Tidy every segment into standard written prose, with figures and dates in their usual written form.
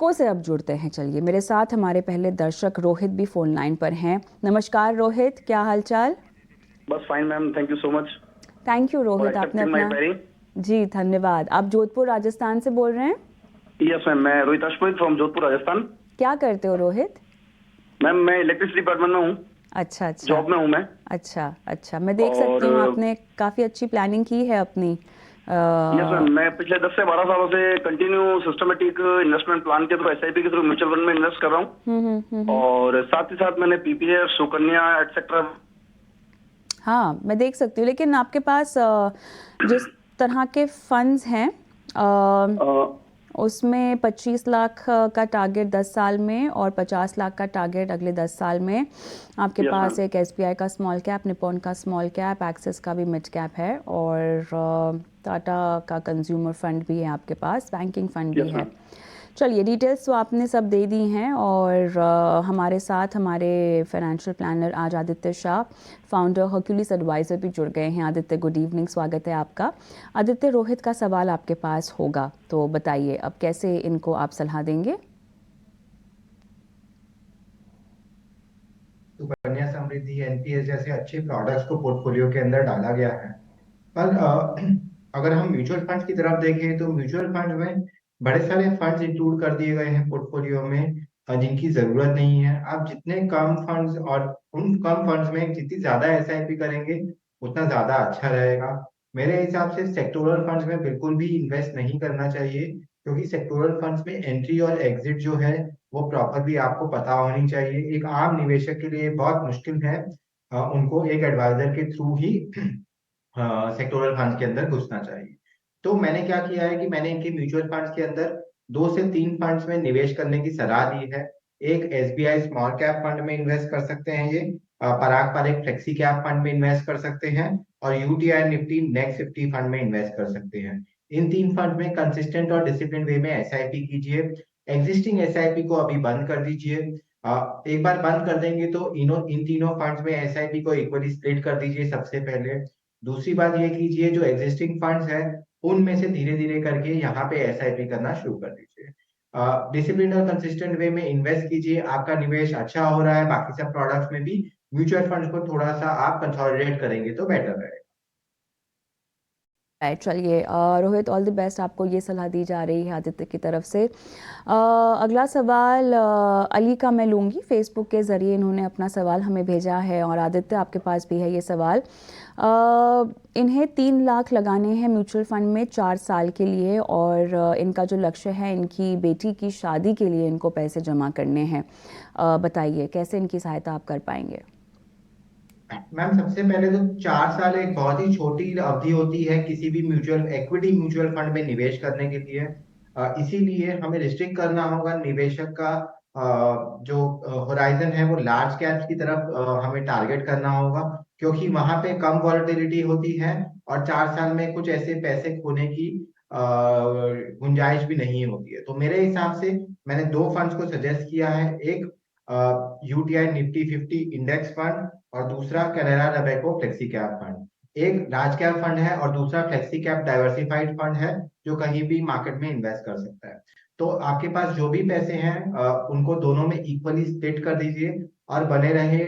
दर्शकों से अब जुड़ते हैं। चलिए, मेरे साथ हमारे पहले दर्शक रोहित भी फोन लाइन पर हैं। नमस्कार रोहित, क्या हालचाल? बस fine ma'am, thank you so much thank you for Rohit, आपने एक्सेप्टिंग माय अपना। क्वेरी। जी धन्यवाद। आप जोधपुर राजस्थान से बोल रहे हैं? यस मैम, मैं रोहित अश्विन फ्रॉम जोधपुर राजस्थान। क्या करते हो रोहित? मैम मैं इलेक्ट्रिसिटी डिपार्टमेंट में हूँ, अच्छा अच्छा। जॉब में हूँ मैं। अच्छा अच्छा, मैं देख सकती और हूँ आपने काफ़ी अच्छी प्लानिंग की है अपनी। यस मैम, मैं पिछले 10 से 12 सालों से कंटिन्यू सिस्टमेटिक इन्वेस्टमेंट प्लान के थ्रू, एसआईपी के थ्रू म्यूचुअल फंड में इन्वेस्ट कर रहा हूँ। और साथ ही साथ मैंने पीपीएफ, सुकन्या एटसेट्रा। हाँ मैं देख सकती हूँ, लेकिन आपके पास जिस तरह के फंड्स हैं उसमें 25 लाख का टारगेट 10 साल में और 50 लाख का टारगेट अगले 10 साल में। आपके यस पास मैम। एक एसबीआई का स्मॉल कैप, निप्पॉन का स्मॉल कैप, एक्सिस का भी मिड कैप है और टाटा का कंज्यूमर फंड भी है आपके पास, बैंकिंग फंड भी यस है। मैम। चलिए, डिटेल्स तो आपने सब दे दी हैं और हमारे साथ हमारे फाइनेंशियल प्लानर आज Aditya Shah, founder Hercules adviser भी जुड़ गए हैं। आदित्य, गुड इवनिंग, स्वागत है आपका। आदित्य, रोहित का सवाल आपके पास होगा, तो बताइए अब कैसे इनको आप सलाह देंगे? सुकन्या समृद्धि, एनपीएस जैसे अच्छे प्रोडक्ट्स को पोर्टफोलियो के अंदर डाला गया है। पर अगर हम म्यूचुअल फंड्स की तरफ देखें तो म्यूचुअल फंड में बड़े सारे फंड्स इंक्लूड कर दिए गए हैं पोर्टफोलियो में, जिनकी जरूरत नहीं है। आप जितने कम फंड्स और उन कम फंड्स में जितनी ज्यादा एसआईपी करेंगे उतना ज्यादा अच्छा रहेगा। मेरे हिसाब से सेक्टोरल फंड्स में बिल्कुल भी इन्वेस्ट नहीं करना चाहिए, क्योंकि सेक्टोरल फंड्स में एंट्री और एग्जिट जो है वो प्रॉपरली आपको पता होनी चाहिए। एक आम निवेशक के लिए बहुत मुश्किल है उनको एक एडवाइजर के थ्रू ही सेक्टोरल फंड्स के अंदर घुसना चाहिए। तो मैंने क्या किया है कि मैंने इनके म्यूचुअल फंड्स के अंदर 2 से 3 फंड्स में निवेश करने की सलाह दी है। एक एसबीआई स्मॉल कैप फंड में इन्वेस्ट कर सकते हैं, ये पराग पर एक फ्लेक्सी कैप फंड में इन्वेस्ट कर सकते हैं, और यूटीआई निफ्टी नेक्स्ट 50 फंड में इन्वेस्ट कर सकते हैं। इन 3 फंड में कंसिस्टेंट और डिसिप्लिन वे में एसआईपी कीजिए। एग्जिस्टिंग एसआईपी को अभी बंद कर दीजिए। एक बार बंद कर देंगे तो इन तीनों फंड्स में एसआईपी को इक्वली स्प्लिट कर दीजिए सबसे पहले। दूसरी बात ये कीजिए, जो एग्जिस्टिंग फंड्स है उनमें से धीरे धीरे करके यहाँ पे एसआईपी करना शुरू कर दीजिए। डिसिप्लिन और कंसिस्टेंट वे में इन्वेस्ट कीजिए, आपका निवेश अच्छा हो रहा है बाकी सब प्रोडक्ट्स में भी, म्यूचुअल फंड को थोड़ा सा आप कंसोलिडेट करेंगे तो बेटर रहेगा। राइट, चलिए रोहित, ऑल द बेस्ट, आपको ये सलाह दी जा रही है आदित्य की तरफ से। अगला सवाल अली का मैं लूँगी। फेसबुक के ज़रिए इन्होंने अपना सवाल हमें भेजा है और आदित्य आपके पास भी है ये सवाल। इन्हें 3 लाख लगाने हैं म्यूचुअल फंड में 4 साल के लिए और इनका जो लक्ष्य है, इनकी बेटी की शादी के लिए इनको पैसे जमा करने हैं। बताइए कैसे इनकी सहायता आप कर पाएंगे? मैम सबसे पहले तो 4 साल एक बहुत ही छोटी अवधि होती है किसी भी म्यूचुअल फंड में निवेश करने के लिए। इसीलिए हमें रिस्ट्रिक्ट करना होगा निवेशक का जो होराइजन है वो लार्ज कैप्स की तरफ हमें टारगेट करना होगा, क्योंकि वहां पे कम वॉलेटिलिटी होती है और 4 साल में कुछ ऐसे पैसे खोने की गुंजाइश भी नहीं होती है। तो मेरे हिसाब से मैंने 2 फंड्स को सजेस्ट किया है, एक यूटीआई निफ्टी 50 इंडेक्स फंड और दूसरा कैनरा रबैको फ्लेक्सी कैप फंड। एक लार्ज कैप फंड है और दूसरा फ्लेक्सी कैप डाइवर्सिफाइड फंड है जो कहीं भी मार्केट में इन्वेस्ट कर सकता है। तो आपके पास जो भी पैसे हैं उनको दोनों में इक्वली स्प्लिट कर दीजिए और बने रहे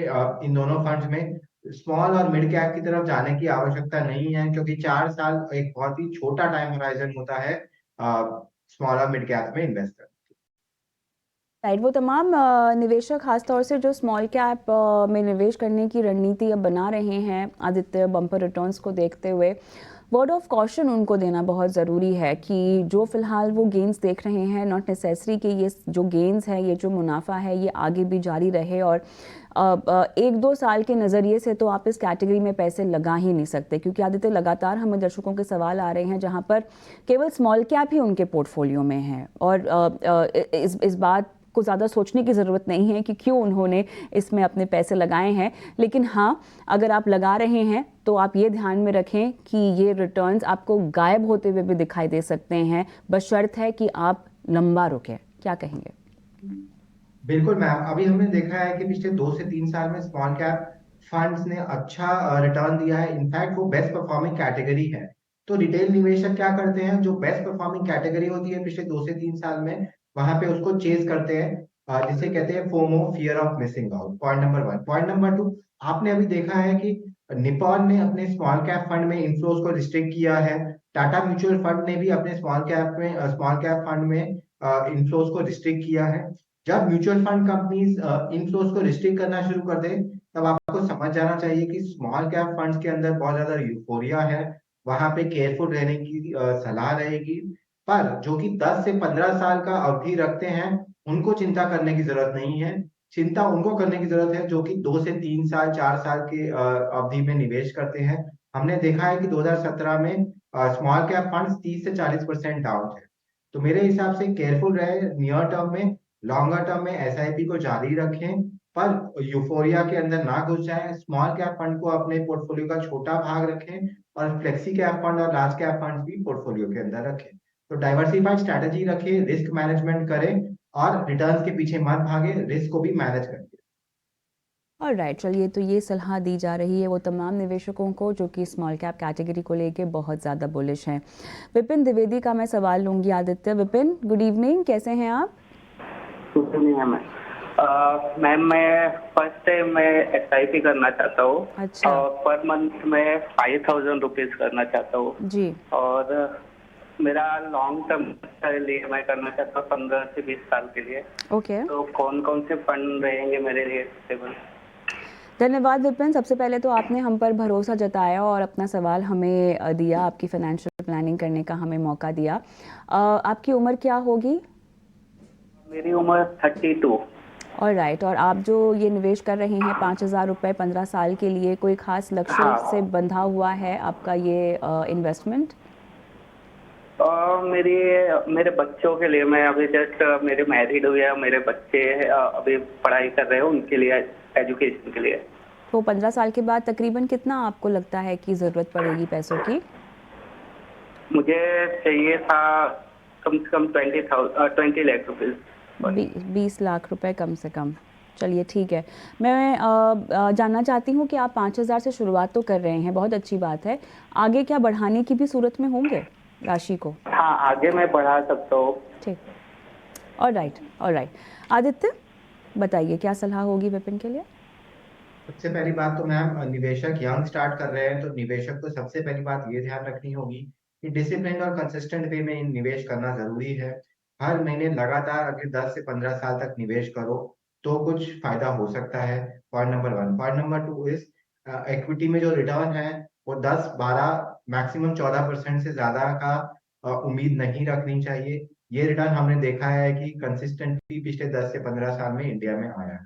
इन दोनों फंड्स में। स्मॉल और मिड कैप की तरफ जाने की आवश्यकता नहीं है, क्योंकि 4 साल एक बहुत ही छोटा टाइम होराइजन होता है स्मॉल और मिड कैप में इन्वेस्ट करने। राइट, वो तमाम निवेशक खासतौर से जो स्मॉल कैप में निवेश करने की रणनीति अब बना रहे हैं आदित्य, बम्पर रिटर्न्स को देखते हुए वर्ड ऑफ कॉशन उनको देना बहुत ज़रूरी है कि जो फ़िलहाल वो गेंस देख रहे हैं, नॉट नेसेसरी कि ये जो गेंस है, ये जो मुनाफा है, ये आगे भी जारी रहे। और 1-2 साल के नज़रिए से तो आप इस कैटेगरी में पैसे लगा ही नहीं सकते, क्योंकि आदित्य लगातार हमें दर्शकों के सवाल आ रहे हैं जहाँ पर केवल स्मॉल कैप ही उनके पोर्टफोलियो में है और इस बात को ज़्यादा सोचने की ज़रूरत नहीं है कि क्यों उन्होंने इसमें अपने पैसे लगाए हैं। लेकिन हाँ, अगर आप लगा रहे हैं तो आप ये ध्यान में रखें कि ये रिटर्न्स आपको गायब होते हुए भी दिखाई दे सकते हैं, बशर्त है कि आप लंबा रुकें। क्या कहेंगे? बिल्कुल मैम, अभी हमने देखा है कि पिछले 2 से 3 साल में स्मॉल कैप फंड्स ने अच्छा रिटर्न दिया है। इनफैक्ट वो बेस्ट परफॉर्मिंग कैटेगरी है। तो रिटेल निवेशक क्या करते हैं, जो बेस्ट परफॉर्मिंग कैटेगरी होती है पिछले 2 से 3 साल में वहां पे उसको चेज करते हैं, जिसे कहते हैं FOMO, fear of missing out. Point number 1। Point number 2, आपने अभी देखा है कि निपॉन ने अपने स्मॉल कैप फंड में इनफ्लोज को रिस्ट्रिक्ट किया है। टाटा म्यूचुअल फंड ने भी अपने स्मॉल कैप फंड में इनफ्लोज को रिस्ट्रिक्ट किया है। जब म्यूचुअल फंड कंपनीज इनफ्लोज को रिस्ट्रिक्ट करना शुरू कर दे, तब आपको समझ जाना चाहिए कि स्मॉल कैप फंड्स के अंदर बहुत ज्यादा यूफोरिया है, वहां पे केयरफुल रहने की सलाह रहेगी। पर जो कि 10 से 15 साल का अवधि रखते हैं, उनको चिंता करने की जरूरत नहीं है। चिंता उनको करने की जरूरत है जो कि 2 से 3 साल 4 साल के अवधि में निवेश करते हैं। हमने देखा है कि 2017 में स्मॉल कैप फंड्स 30 से 40% डाउन थे। तो मेरे हिसाब से केयरफुल रहे नियर टर्म में। लॉन्गर टर्म में एसआईपी को जारी रखें, पर यूफोरिया के अंदर ना घुस जाएं। स्मॉल कैप फंड को अपने पोर्टफोलियो का छोटा भाग रखें, और फ्लेक्सी कैप फंड और लार्ज कैप फंड भी पोर्टफोलियो के अंदर रखें। तो डाइवर्सिफाइड स्ट्रैटेजी रखें, रिस्क मैनेजमेंट करें, और रिटर्न्स के पीछे मत भागे, रिस्क को भी मैनेज करिए। ऑलराइट, चलिए, तो ये सलाह दी जा रही है वो तमाम निवेशकों को जो कि स्मॉल कैप कैटेगरी को लेके बहुत ज़्यादा बुलिश हैं। विपिन द्विवेदी का मैं सवाल लूँगी। आदित्य, विपिन, गुड इवनिंग, कैसे हैं आप? कुछ नहीं है मैम, मैं फर्स्ट टाइम मैं SIP करना चाहता हूँ। अच्छा। और पर मंथ में 5000 रुपीज करना चाहता हूँ जी। और मेरा लॉन्ग टर्म के लिए मैं करना चाहता हूँ 15 से 20 साल के लिए। ओके। तो कौन कौन से फंड रहेंगे मेरे लिए स्टेबल? धन्यवाद विपिन। सबसे पहले तो आपने हम पर भरोसा जताया और अपना सवाल हमें दिया, आपकी फाइनेंशियल प्लानिंग करने का हमें मौका दिया। आपकी उम्र क्या होगी? मेरी उम्र 32। ऑलराइट, और आप जो ये निवेश कर रहे हैं 5000 रुपये 15 साल के लिए, कोई खास लक्ष्य हाँ। से बंधा हुआ है आपका ये इन्वेस्टमेंट? मेरे बच्चों के लिए, मैं अभी जस्ट मेरे मैरिड हुए, मेरे बच्चे अभी पढ़ाई कर रहे हैं, उनके लिए, एजुकेशन के लिए। तो 15 साल के बाद तकरीबन कितना आपको लगता है कि ज़रूरत पड़ेगी पैसों की? मुझे चाहिए था कम से कम 20 लाख रुपीज। 20 लाख रुपए कम से कम। चलिए, ठीक है। मैं जानना चाहती हूँ कि आप 5000 से शुरुआत तो कर रहे हैं, बहुत अच्छी बात है। आगे क्या बढ़ाने की भी सूरत में होंगे राशि को? हाँ, आगे मैं बढ़ा सकता हूँ। ठीक। Alright, alright. आदित्य, बताइए क्या सलाह होगी विपिन के लिए? सबसे पहली बात तो मैम, निवेशक यंग स्टार्ट कर रहे हैं, तो निवेशक को सबसे पहली बात ये ध्यान रखनी होगी कि डिसिप्लिन और कंसिस्टेंट वे में निवेश करना जरूरी है। हर महीने लगातार अगर 10 से 15 साल तक निवेश करो, तो कुछ फायदा हो सकता है। Point number 1। Point number 2 is, equity में जो रिटर्न है वो 10-12 मैक्सिमम 14% से ज्यादा का उम्मीद नहीं रखनी चाहिए। ये रिटर्न हमने देखा है कि कंसिस्टेंटली पिछले 10 से 15 साल में इंडिया में आया है।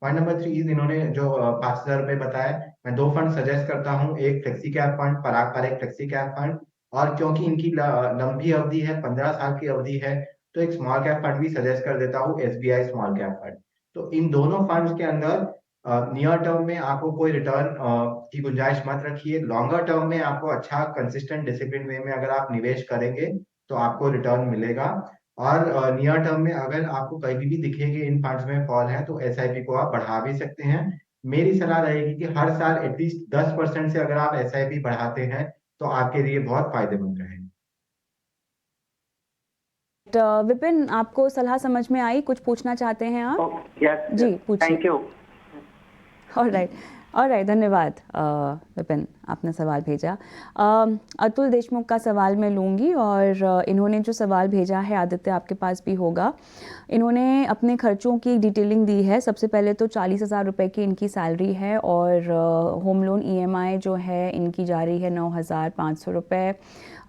पॉइंट नंबर 3, इन्होंने जो 5000 रुपए बताया, मैं 2 फंड सजेस्ट करता हूँ। एक फ्लेक्सी कैप फंड, पराग पर एक फ्लेक्सी कैप फंड, और क्योंकि इनकी लंबी अवधि है, 15 साल की अवधि है, तो एक स्मॉल कैप फंड भी सजेस्ट कर देता हूँ, SBI स्मॉल कैप फंड। तो इन दोनों फंड्स के अंदर नियर टर्म में आपको कोई रिटर्न की गुंजाइश मत रखिए। लॉन्गर टर्म में आपको अच्छा कंसिस्टेंट डिसिप्लिन वे में अगर आप निवेश करेंगे, तो आपको रिटर्न मिलेगा। और नियर टर्म में अगर आपको कभी भी दिखेगी इन फंड्स में फॉल है, तो SIP को आप बढ़ा भी सकते हैं। मेरी सलाह रहेगी कि हर साल एटलीस्ट 10% से अगर आप SIP बढ़ाते हैं, तो आपके लिए बहुत फायदेमंद रहेगा। विपिन, आपको सलाह समझ में आई? कुछ पूछना चाहते हैं आप? यस जी, पूछिए। Thank you. ऑलराइट, ऑलराइट, धन्यवाद विपिन, आपने सवाल भेजा। अतुल देशमुख का सवाल मैं लूँगी, और इन्होंने जो सवाल भेजा है आदित्य आपके पास भी होगा। इन्होंने अपने खर्चों की डिटेलिंग दी है। सबसे पहले तो 40,000 रुपये की इनकी सैलरी है, और होम लोन EMI जो है इनकी जा रही है 9,500 रुपये,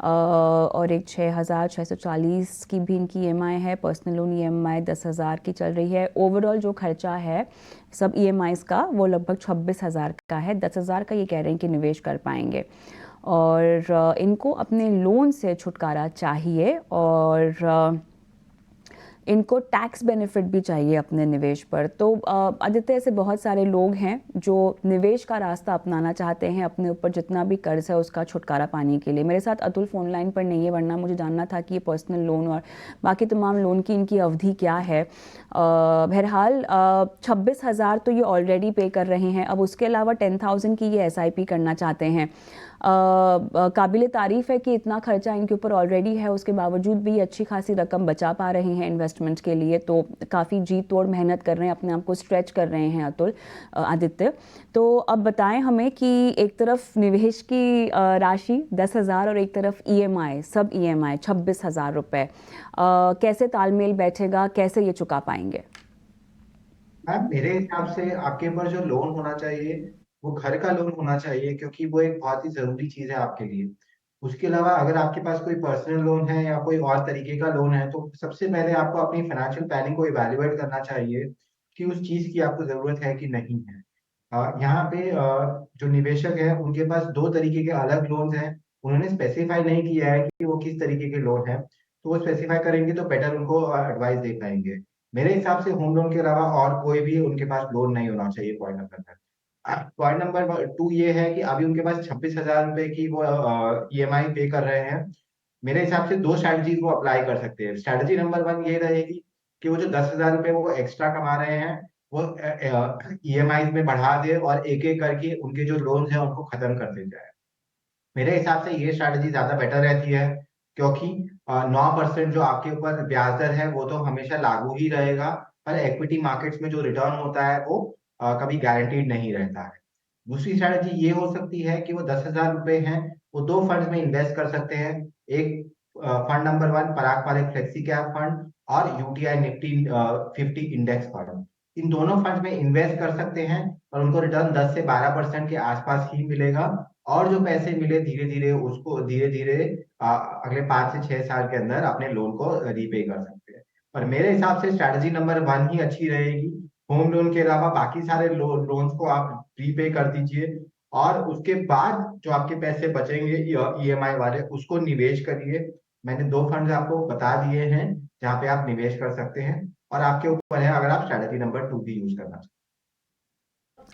और एक 6,640 की भी इनकी EMI है। पर्सनल लोन EMI 10,000 की चल रही है। ओवरऑल जो खर्चा है सब EMIs का वो लगभग 26,000 का है। 10,000 का ये कह रहे हैं कि निवेश कर पाएंगे, और इनको अपने लोन से छुटकारा चाहिए, और इनको टैक्स बेनिफिट भी चाहिए अपने निवेश पर। तो आदित्य, ऐसे बहुत सारे लोग हैं जो निवेश का रास्ता अपनाना चाहते हैं, अपने ऊपर जितना भी कर्ज है उसका छुटकारा पाने के लिए। मेरे साथ अतुल फ़ोन लाइन पर नहीं है, वरना मुझे जानना था कि ये पर्सनल लोन और बाकी तमाम लोन की इनकी अवधि क्या है। बहरहाल 26,000 तो ये ऑलरेडी पे कर रहे हैं, अब उसके अलावा 10,000 की ये SIP करना चाहते हैं। काबिल तारीफ़ है कि इतना खर्चा इनके ऊपर ऑलरेडी है, उसके बावजूद भी अच्छी खासी रकम बचा पा रहे हैं इन्वेस्टमेंट के लिए। तो काफ़ी जी तोड़ मेहनत कर रहे हैं, अपने आप को स्ट्रेच कर रहे हैं आदित्य। तो अब बताएं हमें कि एक तरफ निवेश की राशि 10,000 और एक तरफ EMI, सब EMI 26,000 रुपये, कैसे तालमेल बैठेगा, कैसे ये चुका पाएंगे? मैम मेरे हिसाब से आपके ऊपर जो लोन होना चाहिए वो घर का लोन होना चाहिए, क्योंकि वो एक बहुत ही जरूरी चीज है आपके लिए। उसके अलावा अगर आपके पास कोई पर्सनल लोन है या कोई और तरीके का लोन है, तो सबसे पहले आपको अपनी फाइनेंशियल प्लानिंग को इवैल्यूएट करना चाहिए कि उस चीज की आपको जरूरत है कि नहीं है। यहाँ पे जो निवेशक है उनके पास दो तरीके के अलग लोन हैं। उन्होंने स्पेसिफाई नहीं किया है कि वो किस तरीके के लोन है, तो वो स्पेसिफाई करेंगे तो बेटर उनको एडवाइस दे पाएंगे। मेरे हिसाब से होम लोन के अलावा और कोई भी उनके पास लोन नहीं होना चाहिए। Point number 1। पॉइंट नंबर 2 ये है कि अभी उनके पास 26,000 रुपए की वो EMI पे कर रहे हैं। मेरे हिसाब से दो स्ट्रैटेजीज वो अप्लाई कर सकते हैं। स्ट्रैटेजी नंबर 1 ये रहेगी कि वो जो 10,000 रुपए वो एक्स्ट्रा कमा रहे हैं वो EMI में बढ़ा दे और एक एक करके उनके जो लोन है उनको खत्म कर दे जाए। मेरे हिसाब से ये स्ट्रैटेजी ज्यादा बेटर रहती है, क्योंकि 9% जो आपके ऊपर ब्याज दर है वो तो हमेशा लागू ही रहेगा, पर इक्विटी मार्केट्स में जो रिटर्न होता है वो कभी गारंटीड नहीं रहता है। दूसरी स्ट्रैटेजी ये हो सकती है कि वो 10,000 रुपए हैं वो दो फंड में इन्वेस्ट कर सकते हैं। एक फंड नंबर 1 पराग पारिक फ्लेक्सी कैप फंड और UTI निफ्टी 50 इंडेक्स फंड। इन दोनों फंड में इन्वेस्ट कर सकते हैं और उनको रिटर्न 10 से 12% के आसपास ही मिलेगा। और जो पैसे मिले धीरे धीरे उसको धीरे धीरे अगले 5 से 6 साल के अंदर अपने लोन को रीपे कर सकते हैं। पर मेरे हिसाब से स्ट्रैटेजी नंबर 1 ही अच्छी रहेगी। होम लोन के अलावा बाकी सारे लोन्स को आप रीपे कर दीजिए और उसके बाद जो आपके पैसे बचेंगे EMI वाले उसको निवेश करिए। मैंने दो फंड आपको बता दिए हैं जहाँ पे आप निवेश कर सकते हैं, और आपके ऊपर है अगर आप स्ट्रैटेजी नंबर 2 भी यूज करना चाहते हैं।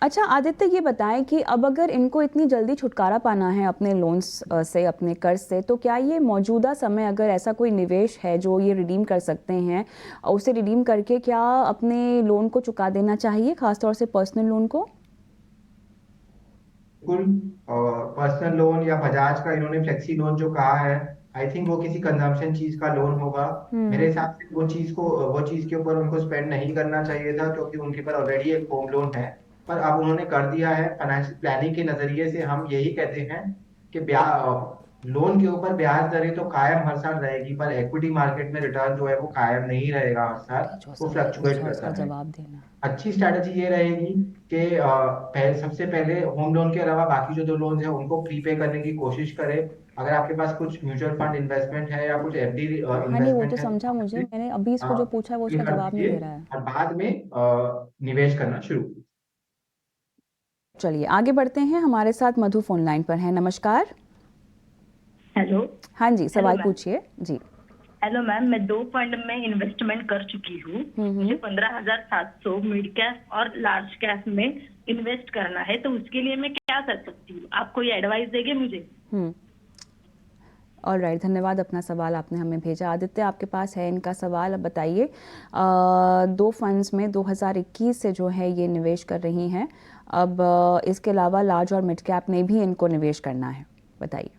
अच्छा आदित्य, ये बताएं कि अब अगर इनको इतनी जल्दी छुटकारा पाना है अपने लोन्स से, अपने कर्ज से, तो क्या ये मौजूदा समय अगर ऐसा कोई निवेश है जो ये रिडीम कर सकते हैं, उसे रिडीम करके क्या अपने लोन को चुका देना चाहिए, खासतौर से पर्सनल लोन को? बिल्कुल। पर्सनल लोन या बजाज का इन्होंने फ्लेक्सी लोन जो कहा है, आई थिंक वो किसी कंजम्पशन चीज का लोन होगा। मेरे हिसाब से वो चीज के ऊपर उनको स्पेंड नहीं करना चाहिए था, क्योंकि उनके पास ऑलरेडी एक होम लोन है। पर अब उन्होंने कर दिया है। फाइनेंशियल प्लानिंग के नजरिए से हम यही कहते हैं कि लोन के ऊपर ब्याज दरें तो कायम हर साल रहेगी, पर इक्विटी मार्केट में रिटर्न जो है वो कायम नहीं रहेगा हर साल, जो वो सवाल फ्लक्चुएट पूछा करता उसका है। जवाब देना। अच्छी स्ट्रैटेजी ये रहेगी कि सबसे पहले होम लोन के अलावा बाकी जो दो लोन है उनको प्रीपे करने की कोशिश करें। अगर आपके पास कुछ म्यूचुअल फंड इन्वेस्टमेंट है या कुछ FD हाँ नहीं, वो तो इन्वेस्टमेंट है समझा मुझे, मैंने अभी इसको जो पूछा वो ये उसका कर जवाब नहीं दीजिए दे रहा है। और बाद में निवेश करना शुरू कीजिए। चलिए आगे बढ़ते हैं, हमारे साथ मधु फोन लाइन पर है। नमस्कार। हेलो। हाँ जी, सवाल मैम। पूछिए जी। हेलो मैम, मैं 2 फंड में इन्वेस्टमेंट कर चुकी हूँ। मुझे 15,700 मिड कैप और लार्ज कैप में इन्वेस्ट करना है, तो उसके लिए मैं क्या कर सकती हूँ? आप कोई एडवाइस देंगे मुझे? ऑलराइट, धन्यवाद, अपना सवाल आपने हमें भेजा। आदित्य, आपके पास है इनका सवाल, अब बताइए। 2 फंड्स में 2021 से जो है ये निवेश कर रही हैं, अब इसके अलावा लार्ज और मिड कैप में भी इनको निवेश करना है, बताइए।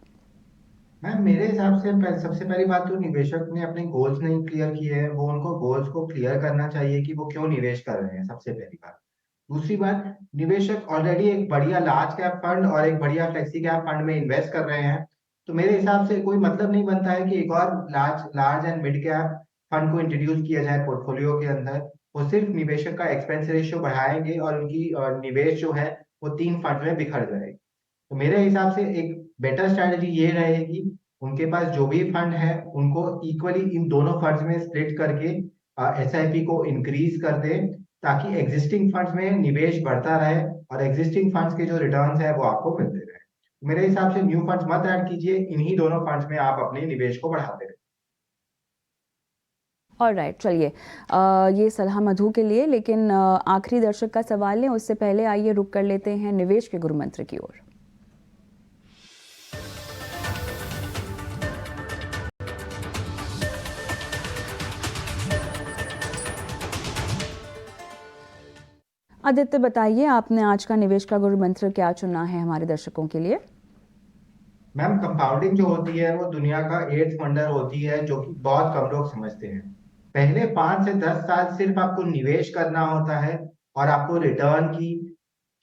मैम मेरे हिसाब से सबसे पहली बात तो निवेशक ने अपने गोल्स नहीं क्लियर किए हैं। वो उनको गोल्स को क्लियर करना चाहिए कि वो क्यों निवेश कर रहे हैं, सबसे पहली बात। दूसरी बात, निवेशक ऑलरेडी एक बढ़िया लार्ज कैप फंड और एक बढ़िया फ्लेक्सी कैप फंड में इन्वेस्ट कर रहे हैं, तो मेरे हिसाब से कोई मतलब नहीं बनता है कि एक और large and mid cap fund को इंट्रोड्यूस किया जाए पोर्टफोलियो के अंदर। वो सिर्फ निवेशक का एक्सपेंस रेशियो बढ़ाएंगे और उनकी निवेश जो है वो 3 फंड में बिखर जाएगी। तो मेरे हिसाब से एक बेटर स्ट्रैटेजी ये रहेगी, उनके पास जो भी फंड है उनको इक्वली इन दोनों फंड्स में स्प्लिट करके SIP को इंक्रीज कर दे, ताकि एग्जिस्टिंग फंड्स में निवेश बढ़ता रहे और एग्जिस्टिंग फंड्स के जो रिटर्न्स है वो आपको मिलते रहे। मेरे हिसाब से न्यू फंड्स मत ऐड कीजिए, इन्हीं दोनों फंड्स में आप अपने निवेश को बढ़ाते रहे। ऑलराइट, चलिए ये सलाह मधु के लिए, लेकिन आखिरी दर्शक का सवाल है, उससे पहले आइए रुक कर लेते हैं निवेश के गुरु मंत्र की ओर। आदित्य, बताइए आपने आज का निवेश का गुरु मंत्र क्या चुना है हमारे दर्शकों के लिए? मैम कंपाउंडिंग जो होती है वो दुनिया का 8th वंडर होती है, जो कि बहुत कम लोग समझते हैं। पहले 5 से 10 साल सिर्फ आपको निवेश करना होता है और आपको रिटर्न की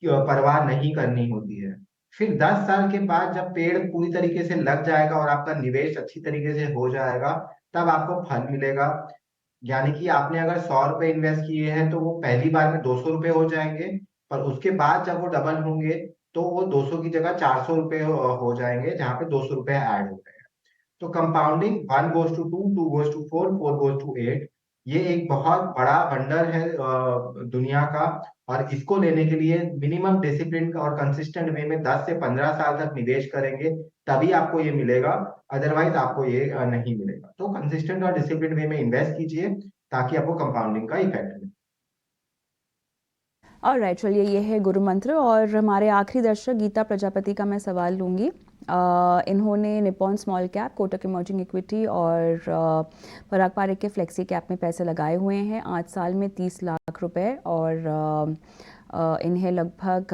परवाह नहीं करनी होती है। फिर 10 साल के बाद जब पेड़ पूरी तरीके से लग जाएगा और आपका निवेश अच्छी तरीके से हो जाएगा, तब आपको फल मिलेगा। यानी कि आपने अगर 100 रुपए इन्वेस्ट किए हैं तो वो पहली बार में 200 रुपए हो जाएंगे, पर उसके बाद जब वो डबल होंगे तो वो 200 की जगह 400 रुपए हो जाएंगे, जहाँ पे 200 रुपए ऐड हो गए। तो compounding 1 goes to 2, 2 goes to 4, 4 goes to 8, ये एक बहुत बड़ा वंडर है दुनिया का। और इसको लेने के लिए मिनिमम डिसिप्लिन और कंसिस्टेंट वे में 10 से 15 साल तक निवेश करेंगे, तभी आपको ये मिलेगा। अदरवाइज आपको ये नहीं मिलेगा। तो कंसिस्टेंट और डिसिप्लिन वे में इन्वेस्ट कीजिए ताकि आपको कंपाउंडिंग का इफेक्ट मिले। ऑलराइट, चलिए ये है गुरु मंत्र। और हमारे आखिरी दर्शक गीता प्रजापति का मैं सवाल लूँगी। इन्होंने Nippon small cap, Kotak emerging equity और पराग पारिक के फ्लेक्सी कैप में पैसे लगाए हुए हैं 8 साल में 30 लाख रुपए, और इन्हें लगभग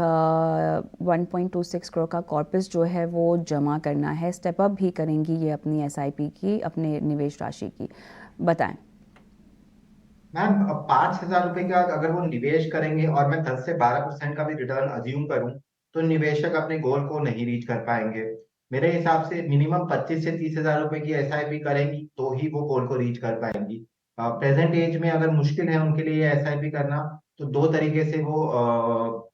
1.26 करोड़ का कॉर्पस जो है वो जमा करना है। स्टेप अप भी करेंगी ये अपनी SIP की, अपने निवेश राशि की, बताएं। मैम 5,000 रुपए का अगर वो निवेश करेंगे और मैं 10 से 12% का भी रिटर्न अज्यूम करूं, तो निवेशक अपने गोल को नहीं रीच कर पाएंगे। मेरे हिसाब से मिनिमम 25 से 30,000 रुपए की SIP करेंगी तो ही वो गोल को रीच कर पाएंगी। प्रेजेंट एज में अगर मुश्किल है उनके लिए SIP करना, तो दो तरीके से वो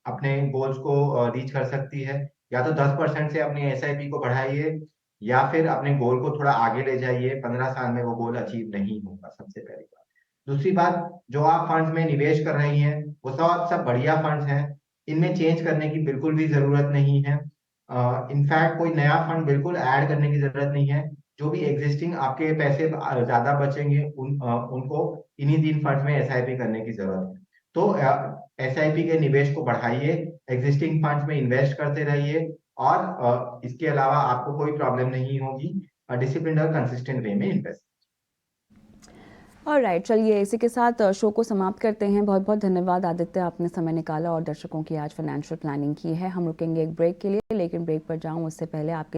अपने गोल्स को रीच कर सकती है। या तो 10% से अपनी SIP को बढ़ाइए, या फिर अपने गोल को थोड़ा आगे ले जाइए। 15 साल में वो गोल अचीव नहीं होगा, सबसे पहली बात। दूसरी बात, जो आप फंड्स में निवेश कर रही हैं वो सब बढ़िया फंड्स हैं, इनमें चेंज करने की बिल्कुल भी जरूरत नहीं है। इनफैक्ट कोई नया फंड बिल्कुल ऐड करने की जरूरत नहीं है। जो भी एग्जिस्टिंग आपके पैसे ज्यादा बचेंगे उनको इन्हीं 3 फंड्स में SIP करने की जरूरत है। तो SIP के निवेश को बढ़ाइए, एग्जिस्टिंग फंड्स में इन्वेस्ट करते रहिए, और इसके अलावा आपको कोई प्रॉब्लम नहीं होगी। डिसिप्लिन और कंसिस्टेंट वे में इन्वेस्ट। ऑलराइट, चलिए इसी के साथ शो को समाप्त करते हैं। बहुत बहुत धन्यवाद आदित्य, आपने समय निकाला और दर्शकों की आज फाइनेंशियल प्लानिंग की है। हम रुकेंगे एक ब्रेक के लिए, लेकिन ब्रेक पर जाऊं उससे पहले आपके